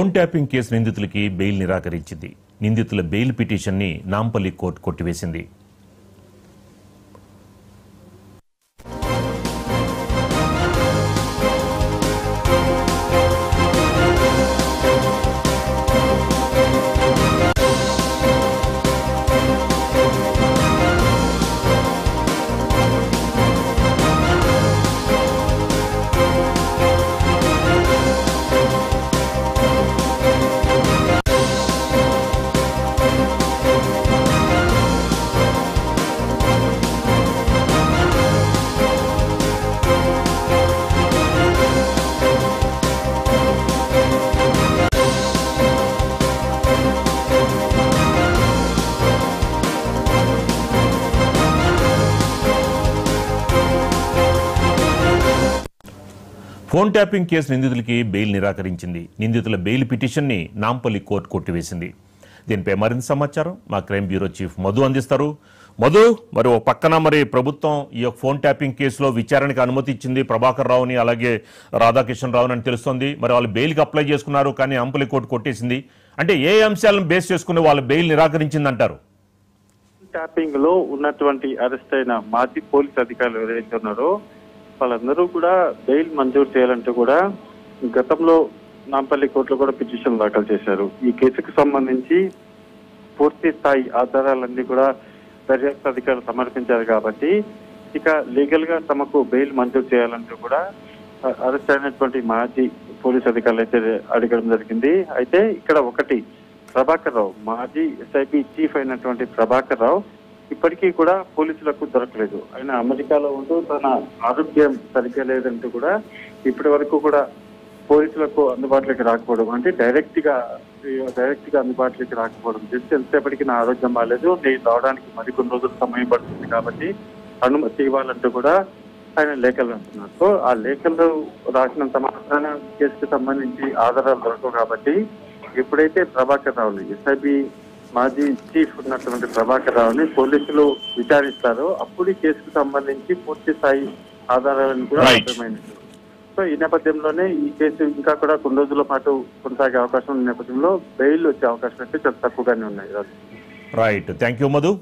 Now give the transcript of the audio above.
Phone tapping case నిందితులకి bail నిరాకరించింది. నిందితుల bail పిటిషన్ని Nampally court కొట్టివేసింది. ఫోన్ ట్యాపింగ్ కేసు నిందితులకి బెయిల్ నిరాకరించింది. నిందితుల బెయిల్ పిటిషన్ని నాంపల్లి కోర్టు కొట్టివేసింది. దీనిపై మరింత సమాచారం మా క్రైమ్ బ్యూరో చీఫ్ మధు అందిస్తారు. మధు, మరి ఒక పక్కన ప్రభుత్వం ఈ ఫోన్ ట్యాపింగ్ కేసులో విచారణకు అనుమతి ఇచ్చింది ప్రభాకర్ రావుని, అలాగే రాధాకిషన్ రావుని అని తెలుస్తోంది. మరి వాళ్ళు బెయిల్కి అప్లై చేసుకున్నారు, కానీ నాంపల్లి కోర్టు కొట్టేసింది. అంటే ఏ అంశాలను బేస్ చేసుకుని వాళ్ళ బెయిల్ నిరాకరించింది అంటారు? ట్యాపింగ్ లో ఉన్నటువంటి అరెస్ట్ అయిన మాజీ పోలీస్ అధికారులు ఎవరైతే ఉన్నారో వాళ్ళందరూ కూడా బెయిల్ మంజూరు చేయాలంటూ కూడా గతంలో నాంపల్లి కోర్టులో కూడా పిటిషన్ దాఖలు చేశారు. ఈ కేసుకు సంబంధించి పూర్తి స్థాయి ఆధారాలన్నీ కూడా దర్యాప్తు అధికారులు సమర్పించారు కాబట్టి ఇక లీగల్ గా తమకు బెయిల్ మంజూరు చేయాలంటూ కూడా అరెస్ట్ అయినటువంటి మాజీ పోలీస్ అధికారులు అయితే అడగడం జరిగింది. అయితే ఇక్కడ ఒకటి, ప్రభాకర్ రావు, మాజీ ఎస్ఐబి చీఫ్ అయినటువంటి ప్రభాకర్ రావు ఇప్పటికీ కూడా పోలీసులకు దొరకలేదు. ఆయన అమెరికాలో ఉంటూ తన ఆరోగ్యం సరిగ్గా లేదంటూ కూడా ఇప్పటి వరకు కూడా పోలీసులకు అందుబాటులోకి రాకపోవడం, అంటే డైరెక్ట్ గా అందుబాటులోకి రాకపోవడం, జస్ట్ ఎంతసేపటికి నా ఆరోగ్యం బాగాలేదు, నేను రావడానికి మరికొన్ని రోజులు సమయం పడుతుంది కాబట్టి అనుమతి ఇవ్వాలంటూ కూడా ఆయన లేఖలు రాస్తున్నారు. సో ఆ లేఖలు రాసినంత మాత్రాన కేసుకు సంబంధించి ఆధారాలు దొరకవు కాబట్టి ఎప్పుడైతే ప్రభాకర్ రావుని, ఎస్ఐబి మాజీ చీఫ్ ఉన్నటువంటి ప్రభాకర్ రావుని పోలీసులు విచారిస్తారో అప్పుడు ఈ కేసుకు సంబంధించి పూర్తి స్థాయి ఆధారాలను కూడా అర్థమైంది. సో ఈ నేపథ్యంలోనే ఈ కేసు ఇంకా కూడా కొన్ని రోజుల పాటు కొనసాగే అవకాశం ఉన్న నేపథ్యంలో బెయిల్ వచ్చే అవకాశం అయితే చాలా తక్కువగానే ఉన్నాయి. Right, thank you Madhu.